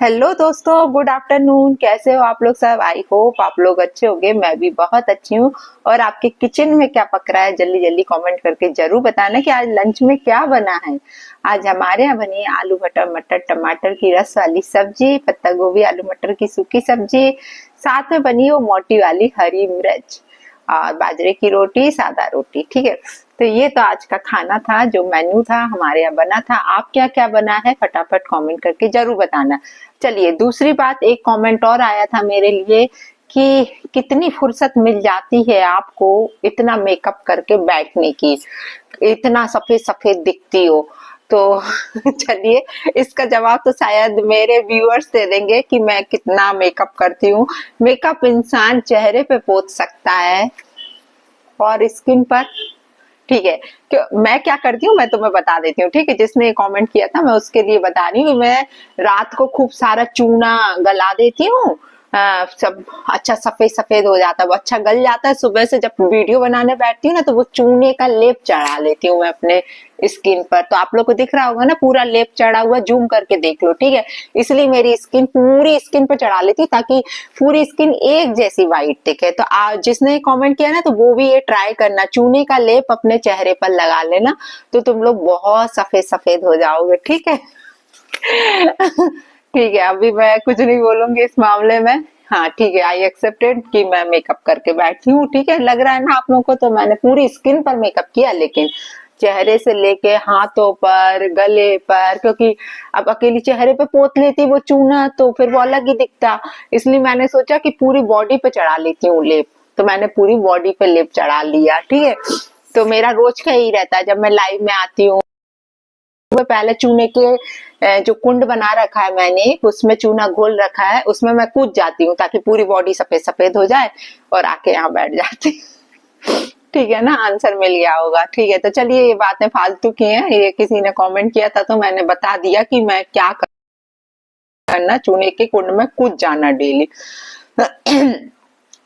Hello दोस्तों, good afternoon. कैसे हो आप लोग सब? आई होप आप लोग अच्छे होंगे। मैं भी बहुत अच्छी हूँ। और आपके किचन में क्या पक रहा है जल्दी जल्दी कमेंट करके जरूर बताना कि आज लंच में क्या बना है। आज हमारे यहाँ बनी है आलू भटर मटर टमाटर की रस वाली सब्जी, पत्ता गोभी आलू मटर की सूखी सब्जी, साथ में बनी वो मोटी वाली हरी मिर्च और बाजरे की रोटी, सादा रोटी। ठीक है, तो ये तो आज का खाना था, जो मेन्यू था हमारे यहाँ बना था। आप क्या क्या बना है फटाफट कमेंट करके जरूर बताना। चलिए, दूसरी बात, एक कमेंट और आया था मेरे लिए कि कितनी फुर्सत मिल जाती है आपको इतना मेकअप करके बैठने की, इतना सफेद सफेद दिखती हो। तो चलिए, इसका जवाब तो शायद मेरे व्यूअर्स दे देंगे कि मैं कितना मेकअप करती हूँ। मेकअप इंसान चेहरे पे पोत सकता है और स्किन पर। ठीक है, मैं क्या करती हूँ मैं तुम्हें बता देती हूँ। ठीक है, जिसने कमेंट किया था मैं उसके लिए बता रही हूँ। मैं रात को खूब सारा चूना गला देती हूँ, सब अच्छा सफेद सफेद हो जाता है, वो अच्छा गल जाता है। सुबह से जब वीडियो बनाने बैठती हूँ ना, तो वो चूने का लेप चढ़ा लेती हूँ मैं अपने स्किन पर। तो आप लोग को दिख रहा होगा ना, पूरा लेप चढ़ा हुआ, जूम करके देख लो। ठीक है, इसलिए मेरी स्किन पूरी स्किन पर चढ़ा लेती हूँ ताकि पूरी स्किन एक जैसी वाइट दिखे। तो जिसने कमेंट किया ना, तो वो भी ये ट्राई करना, चूने का लेप अपने चेहरे पर लगा लेना, तो तुम लोग बहुत सफेद सफेद हो जाओगे। ठीक है। ठीक है, अभी मैं कुछ नहीं बोलूंगी इस मामले में। हाँ ठीक है, आई एक्सेप्टेड कि मैं मेकअप करके बैठी हूँ। ठीक है, लग रहा है ना आप लोगों को? तो मैंने पूरी स्किन पर मेकअप किया, लेकिन चेहरे से लेके हाथों पर, गले पर, क्योंकि अब अकेली चेहरे पे पोत लेती वो चूना तो फिर वो अलग ही दिखता। इसलिए मैंने सोचा कि पूरी बॉडी पे चढ़ा लेती हूँ लेप, तो मैंने पूरी बॉडी पे लेप चढ़ा लिया। ठीक है, तो मेरा रोज का यही रहता है, जब मैं लाइव में आती हूँ मैं पहले चूने के जो कुंड बना रखा है मैंने, उसमें चूना घोल रखा है, उसमें मैं कूद जाती हूँ ताकि पूरी बॉडी सफेद सफेद हो जाए और आके यहाँ बैठ जाती। ठीक है ना, आंसर मिल गया होगा। ठीक है, तो चलिए, ये बातें फालतू की हैं, ये किसी ने कमेंट किया था तो मैंने बता दिया कि मैं क्या करना, चूने के कुंड में कूद जाना डेली।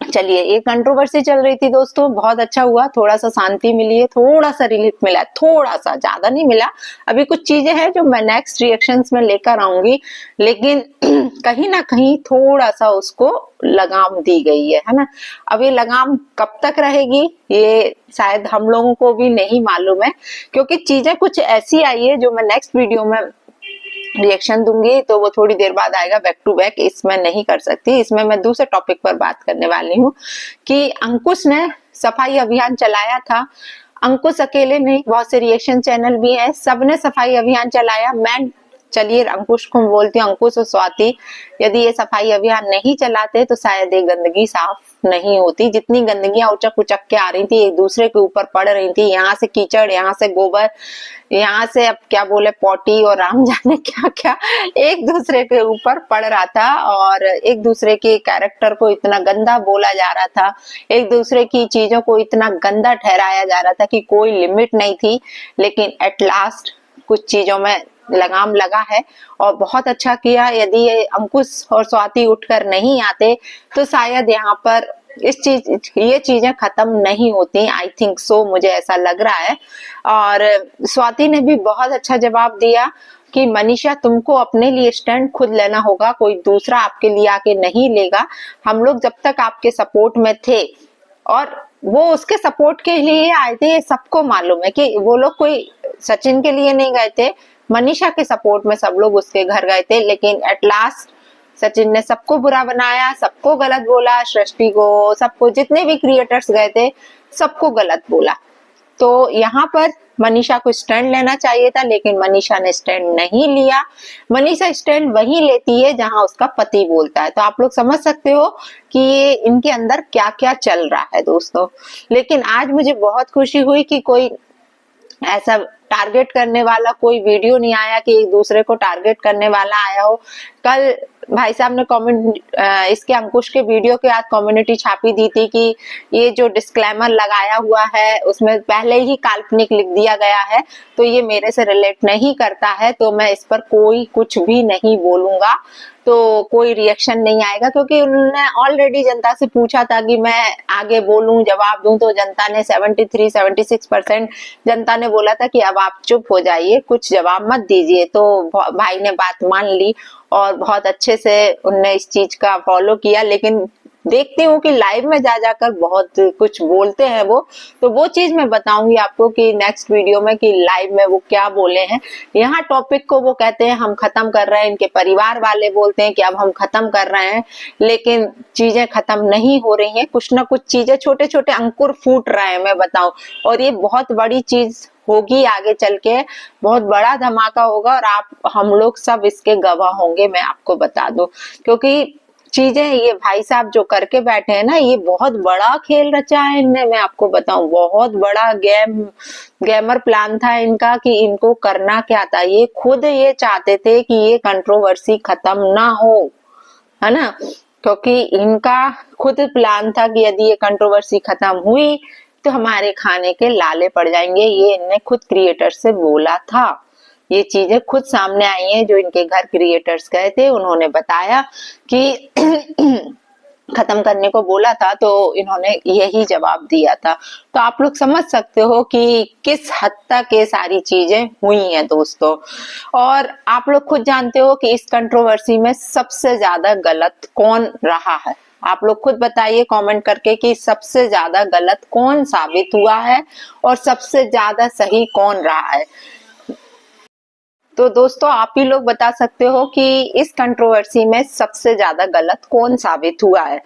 चलिए, ये कंट्रोवर्सी चल रही थी दोस्तों, बहुत अच्छा हुआ, थोड़ा सा शांति मिली है, थोड़ा सा रिलीफ मिला है, थोड़ा सा, ज्यादा नहीं मिला। अभी कुछ चीजें हैं जो मैं नेक्स्ट रिएक्शंस में लेकर आऊंगी, लेकिन कहीं ना कहीं थोड़ा सा उसको लगाम दी गई है ना। अब ये लगाम कब तक रहेगी ये शायद हम लोगों को भी नहीं मालूम है, क्योंकि चीजें कुछ ऐसी आई है जो मैं नेक्स्ट वीडियो में रिएक्शन दूंगी, तो वो थोड़ी देर बाद आएगा बैक टू बैक, इसमें नहीं कर सकती। इसमें मैं दूसरे टॉपिक पर बात करने वाली हूँ कि अंकुश ने सफाई अभियान चलाया था। अंकुश अकेले नहीं, बहुत से रिएक्शन चैनल भी हैं, सबने सफाई अभियान चलाया। मैं, चलिए अंकुश को बोलती हूँ, अंकुश और स्वाति, यदि ये सफाई अभियान नहीं चलाते तो शायद ये गंदगी साफ नहीं होती। जितनी गंदगियां उचक उचक के आ रही थी, एक दूसरे के ऊपर पड़ रही थी, यहाँ से कीचड़, यहाँ से गोबर, यहाँ से अब क्या बोले पॉटी और राम जाने क्या क्या एक दूसरे के ऊपर पड़ रहा था, और एक दूसरे के कैरेक्टर को इतना गंदा बोला जा रहा था, एक दूसरे की चीजों को इतना गंदा ठहराया जा रहा था कि कोई लिमिट नहीं थी। लेकिन एट लास्ट कुछ चीजों में लगाम लगा है, और बहुत अच्छा किया। यदि ये अंकुश और स्वाति उठकर नहीं आते तो शायद यहाँ पर ये चीजें खत्म नहीं होती। आई थिंक सो, मुझे ऐसा लग रहा है। और स्वाति ने भी बहुत अच्छा जवाब दिया कि मनीषा, तुमको अपने लिए स्टैंड खुद लेना होगा, कोई दूसरा आपके लिए आके नहीं लेगा। हम लोग जब तक आपके सपोर्ट में थे, और वो उसके सपोर्ट के लिए आए थे, सबको मालूम है कि वो लोग कोई सचिन के लिए नहीं गए थे, मनीषा के सपोर्ट में सब लोग उसके घर गए थे। लेकिन एट लास्ट सचिन ने सबको बुरा बनाया, सबको गलत बोला, सृष्टि को, सबको, जितने भी क्रिएटर्स गए थे सबको गलत बोला। तो यहाँ पर मनीषा को स्टैंड लेना चाहिए था, लेकिन मनीषा ने स्टैंड नहीं लिया। मनीषा स्टैंड वही लेती है जहां उसका पति बोलता है। तो आप लोग समझ सकते हो कि ये इनके अंदर क्या क्या चल रहा है दोस्तों। लेकिन आज मुझे बहुत खुशी हुई कि कोई ऐसा टारगेट करने वाला कोई वीडियो नहीं आया, कि एक दूसरे को टारगेट करने वाला आया हो। कल भाई साहब ने कमेंट, इसके अंकुश के वीडियो के आज कम्युनिटी छापी दी थी कि ये जो डिस्क्लेमर लगाया हुआ है उसमें पहले ही काल्पनिक लिख दिया गया है, तो ये मेरे से रिलेट नहीं करता है, तो मैं इस पर कोई कुछ भी नहीं बोलूंगा, तो कोई रिएक्शन नहीं आएगा। क्योंकि उन्होंने ऑलरेडी जनता से पूछा था कि मैं आगे बोलूं, जवाब दूं, तो जनता ने 73-76% जनता ने बोला था कि अब आप चुप हो जाइए, कुछ जवाब मत दीजिए। तो भाई ने बात मान ली और बहुत अच्छे से उनने इस चीज का फॉलो किया। लेकिन देखती हूँ कि लाइव में जा जाकर बहुत कुछ बोलते हैं वो, तो वो चीज मैं बताऊंगी आपको कि नेक्स्ट वीडियो में कि लाइव में वो क्या बोले हैं। यहाँ टॉपिक को वो कहते हैं हम खत्म कर रहे हैं, इनके परिवार वाले बोलते हैं कि अब हम खत्म कर रहे हैं, लेकिन चीजें खत्म नहीं हो रही हैं। कुछ ना कुछ चीजें, छोटे छोटे अंकुर फूट रहे हैं, मैं बताऊं। और ये बहुत बड़ी चीज होगी आगे चल के, बहुत बड़ा धमाका होगा और आप हम लोग सब इसके गवाह होंगे, मैं आपको बता दूं। क्योंकि चीजें ये भाई साहब जो करके बैठे हैं ना, ये बहुत बड़ा खेल रचा है इनने, मैं आपको बताऊं। बहुत बड़ा गेमर प्लान था इनका कि इनको करना क्या था। ये खुद ये चाहते थे कि ये कंट्रोवर्सी खत्म ना हो, है ना। क्योंकि इनका खुद प्लान था कि यदि ये कंट्रोवर्सी खत्म हुई तो हमारे खाने के लाले पड़ जाएंगे। ये इनने खुद क्रिएटर से बोला था। ये चीजें खुद सामने आई हैं, जो इनके घर क्रिएटर्स गए थे, उन्होंने बताया कि खत्म करने को बोला था, तो इन्होंने यही जवाब दिया था। तो आप लोग समझ सकते हो कि किस हद तक ये सारी चीजें हुई हैं दोस्तों। और आप लोग खुद जानते हो कि इस कंट्रोवर्सी में सबसे ज्यादा गलत कौन रहा है। आप लोग खुद बताइए कमेंट करके कि सबसे ज्यादा गलत कौन साबित हुआ है और सबसे ज्यादा सही कौन रहा है। तो दोस्तों आप ही लोग बता सकते हो कि इस कंट्रोवर्सी में सबसे ज्यादा गलत कौन साबित हुआ है।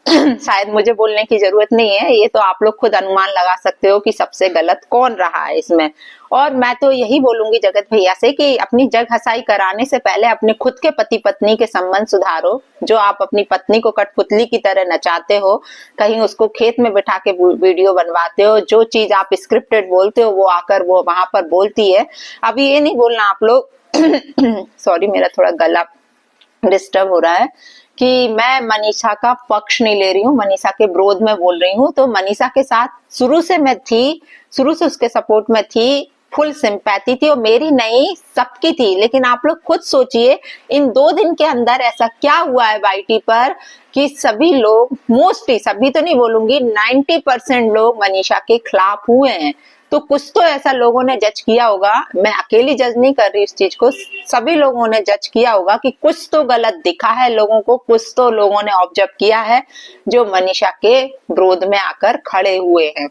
शायद मुझे बोलने की जरूरत नहीं है, ये तो आप लोग खुद अनुमान लगा सकते हो कि सबसे गलत कौन रहा है इसमें। और मैं तो यही बोलूंगी जगत भैया से कि अपनी जग हसाई कराने से पहले अपने खुद के पति पत्नी के संबंध सुधारो। जो आप अपनी पत्नी को कठपुतली की तरह नचाते हो, कहीं उसको खेत में बिठा के वीडियो बनवाते हो, जो चीज आप स्क्रिप्टेड बोलते हो वो आकर वो वहां पर बोलती है। अभी ये नहीं बोलना आप लोग सॉरी मेरा थोड़ा गला डिस्टर्ब हो रहा है, कि मैं मनीषा का पक्ष नहीं ले रही हूँ, मनीषा के विरोध में बोल रही हूँ। तो मनीषा के साथ शुरू से मैं थी, शुरू से उसके सपोर्ट में थी, फुल सिंपैथी थी, और मेरी नहीं सबकी थी। लेकिन आप लोग खुद सोचिए इन 2 दिन के अंदर ऐसा क्या हुआ है वाईटी पर कि सभी लोग, मोस्टली, सभी तो नहीं बोलूंगी, 90% लोग मनीषा के खिलाफ हुए हैं। तो कुछ तो ऐसा लोगों ने जज किया होगा, मैं अकेली जज नहीं कर रही इस चीज को, सभी लोगों ने जज किया होगा कि कुछ तो गलत दिखा है लोगों को, कुछ तो लोगों ने ऑब्जर्व किया है जो मनीषा के विरोध में आकर खड़े हुए हैं।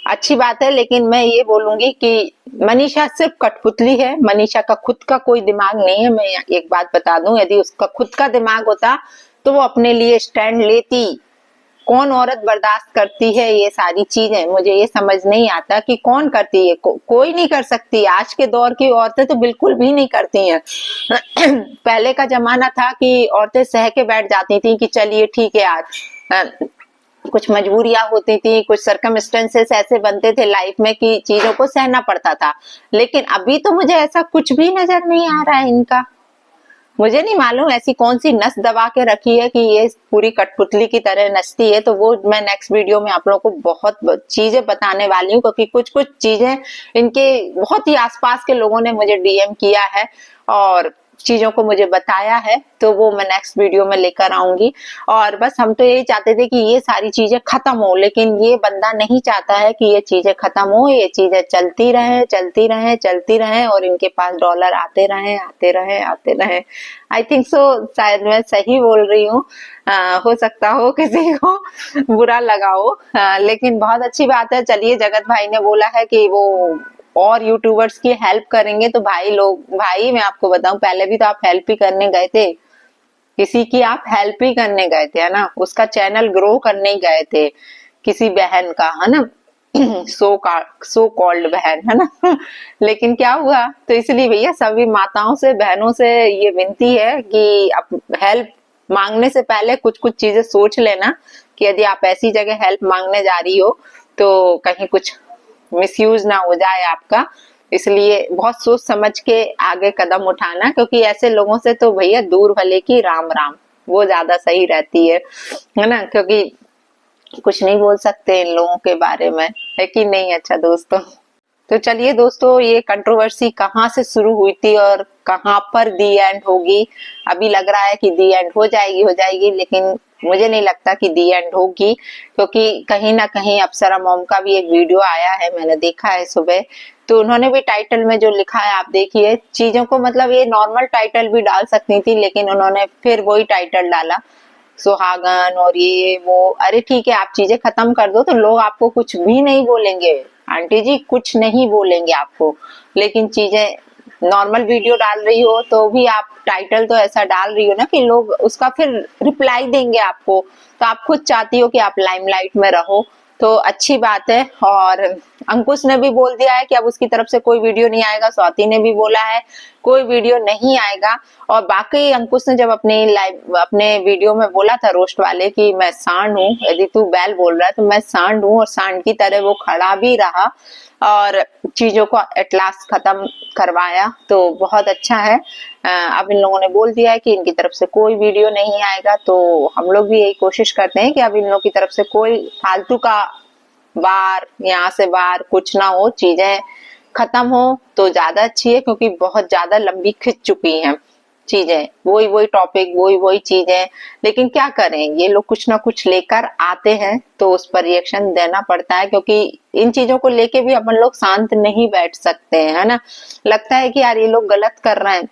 अच्छी बात है, लेकिन मैं ये बोलूंगी कि मनीषा सिर्फ कठपुतली है, मनीषा का खुद का कोई दिमाग नहीं है। मैं एक बात बता दूं, यदि उसका खुद का दिमाग होता तो वो अपने लिए स्टैंड लेती। कौन औरत बर्दाश्त करती है ये सारी चीजें, मुझे ये समझ नहीं आता कि कौन करती है। कोई नहीं कर सकती। आज के दौर की औरतें तो बिल्कुल भी नहीं करती हैं। पहले का जमाना था कि औरतें सह के बैठ जाती थी कि चलिए ठीक है आज, कुछ मजबूरियां होती थी, कुछ सर्कमस्टेंसेस ऐसे बनते थे लाइफ में कि चीजों को सहना पड़ता था। लेकिन अभी तो मुझे ऐसा कुछ भी नजर नहीं आ रहा है इनका। मुझे नहीं मालूम ऐसी कौन सी नस दबा के रखी है कि ये पूरी कठपुतली की तरह नचती है। तो वो मैं नेक्स्ट वीडियो में आप लोगों को बहुत चीजें बताने वाली हूँ, क्योंकि कुछ कुछ चीजें इनके बहुत ही आसपास के लोगों ने मुझे डीएम किया है और चीजों को मुझे बताया है, तो वो मैं नेक्स्ट वीडियो में लेकर आऊंगी। और बस हम तो यही चाहते थे कि ये सारी चीजें खत्म हो, लेकिन ये बंदा नहीं चाहता है कि ये चीजें खत्म हो, ये चीजें चलती रहे चलती रहे चलती रहे और इनके पास डॉलर आते रहे आते रहे आते रहे। आई थिंक सो, शायद मैं सही बोल रही हूँ, हो सकता हो किसी को बुरा लगा हो, लेकिन बहुत अच्छी बात है। चलिए, जगत भाई ने बोला है कि वो और यूट्यूबर्स की हेल्प करेंगे, तो भाई मैं आपको बताऊं, पहले भी तो आप हेल्प ही करने गए थे, किसी की आप हेल्प ही करने गए थे, है ना। उसका चैनल ग्रो करने ही गए थे, किसी बहन का, है ना। सो कॉल्ड बहन, है ना। लेकिन क्या हुआ, तो इसलिए भैया सभी माताओं से, बहनों से ये विनती है कि आप हेल्प मांगने से पहले कुछ कुछ चीजें सोच लेना कि यदि आप ऐसी जगह हेल्प मांगने जा रही हो तो कहीं कुछ मिसयूज ना हो जाए आपका। इसलिए बहुत सोच समझ के आगे कदम उठाना, क्योंकि ऐसे लोगों से तो भैया दूर भले की राम राम, वो ज्यादा सही रहती है ना। क्योंकि कुछ नहीं बोल सकते इन लोगों के बारे में, है कि नहीं। अच्छा दोस्तों, तो चलिए दोस्तों, ये कंट्रोवर्सी कहाँ से शुरू हुई थी और कहाँ पर दी एंड होगी। अभी लग रहा है कि दी एंड हो जाएगी, लेकिन मुझे नहीं लगता कि दी एंड होगी, क्योंकि कहीं ना कहीं अप्सरा मॉम का भी एक वीडियो आया है, मैंने देखा है सुबह, तो उन्होंने भी टाइटल में जो लिखा है आप देखिए चीजों को, मतलब ये नॉर्मल टाइटल भी डाल सकती थी लेकिन उन्होंने फिर वही टाइटल डाला सुहागन और ये वो। अरे ठीक है, आप चीजें खत्म कर दो तो लोग आपको कुछ भी नहीं बोलेंगे आंटी जी, कुछ नहीं बोलेंगे आपको। लेकिन चीजें नॉर्मल वीडियो डाल रही हो तो भी आप टाइटल तो ऐसा डाल रही हो ना कि लोग उसका फिर रिप्लाई देंगे आपको। तो आप खुद चाहती हो कि आप लाइमलाइट में रहो, तो अच्छी बात है। और अंकुश ने भी बोल दिया है कि अब उसकी तरफ से कोई वीडियो नहीं आएगा, स्वाति ने भी बोला है कोई वीडियो नहीं आएगा। और बाकी अंकुश ने जब अपने वीडियो में बोला था रोस्ट वाले कि मैं सांड हूँ, यदि तू बैल बोल रहा है तो मैं सांड हूँ, और सांड की तरह वो खड़ा भी रहा और चीजों को एट लास्ट खत्म करवाया, तो बहुत अच्छा है। अब इन लोगों ने बोल दिया है कि इनकी तरफ से कोई वीडियो नहीं आएगा, तो हम लोग भी यही कोशिश करते हैं कि अब इन लोगों की तरफ से कोई फालतू का बार यहाँ से बार कुछ ना हो, चीजें खत्म हो तो ज्यादा अच्छी है, क्योंकि बहुत ज्यादा लंबी खिंच चुकी हैं चीजें, वही टॉपिक वही चीजें। लेकिन क्या करें, ये लोग कुछ ना कुछ लेकर आते हैं तो उस पर रिएक्शन देना पड़ता है, क्योंकि इन चीजों को लेके भी अपन लोग शांत नहीं बैठ सकते हैं, है ना। लगता है कि यार ये लोग गलत कर रहे हैं,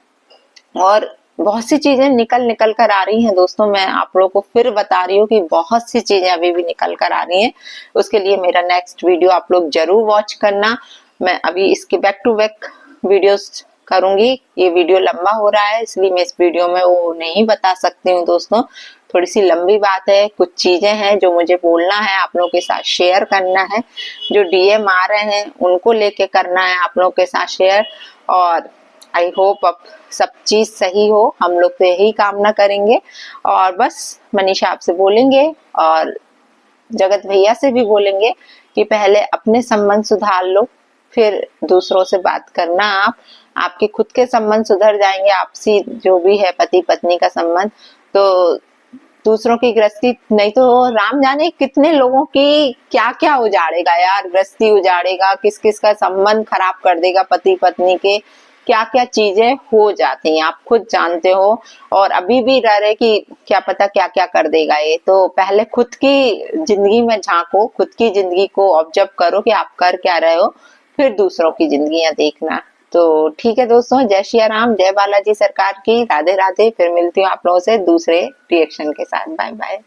और बहुत सी चीजें निकल कर आ रही हैं दोस्तों। मैं आप लोगों को फिर बता रही हूँ कि बहुत सी चीजें अभी भी निकल कर आ रही हैं। उसके लिए मेरा नेक्स्ट वीडियो आप लोग जरूर वॉच करना। मैं अभी इसके बैक टू बैक वीडियोस करूंगी। ये वीडियो लंबा हो रहा है इसलिए मैं इस वीडियो में वो नहीं बता सकती हूँ दोस्तों, थोड़ी सी लंबी बात है, कुछ चीजें हैं जो मुझे बोलना है, आप लोगों के साथ शेयर करना है। जो डीएम आ रहे हैं उनको लेके करना है आप लोगों के साथ शेयर। और आई होप अब सब चीज सही हो, हम लोग तो यही कामना करेंगे। और बस मनीषा आपसे बोलेंगे और जगत भैया से भी बोलेंगे कि पहले अपने संबंध सुधार लो, फिर दूसरों से बात करना। आपके खुद के संबंध सुधर जाएंगे, आपसी जो भी है पति पत्नी का संबंध, तो दूसरों की गृहस्थी, नहीं तो राम जाने कितने लोगों की क्या क्या उजाड़ेगा यार, गृहस्थी उजाड़ेगा, किस किस का संबंध खराब कर देगा, पति पत्नी के क्या क्या चीजें हो जाती हैं आप खुद जानते हो। और अभी भी रह रहे कि क्या पता क्या क्या कर देगा ये। तो पहले खुद की जिंदगी में झांको, खुद की जिंदगी को ऑब्जर्व करो कि आप कर क्या रहे हो, फिर दूसरों की जिंदगियां देखना। तो ठीक है दोस्तों, जय श्री राम, जय बालाजी सरकार की, राधे राधे। फिर मिलती हूँ आप लोगों से दूसरे रिएक्शन के साथ। Bye bye.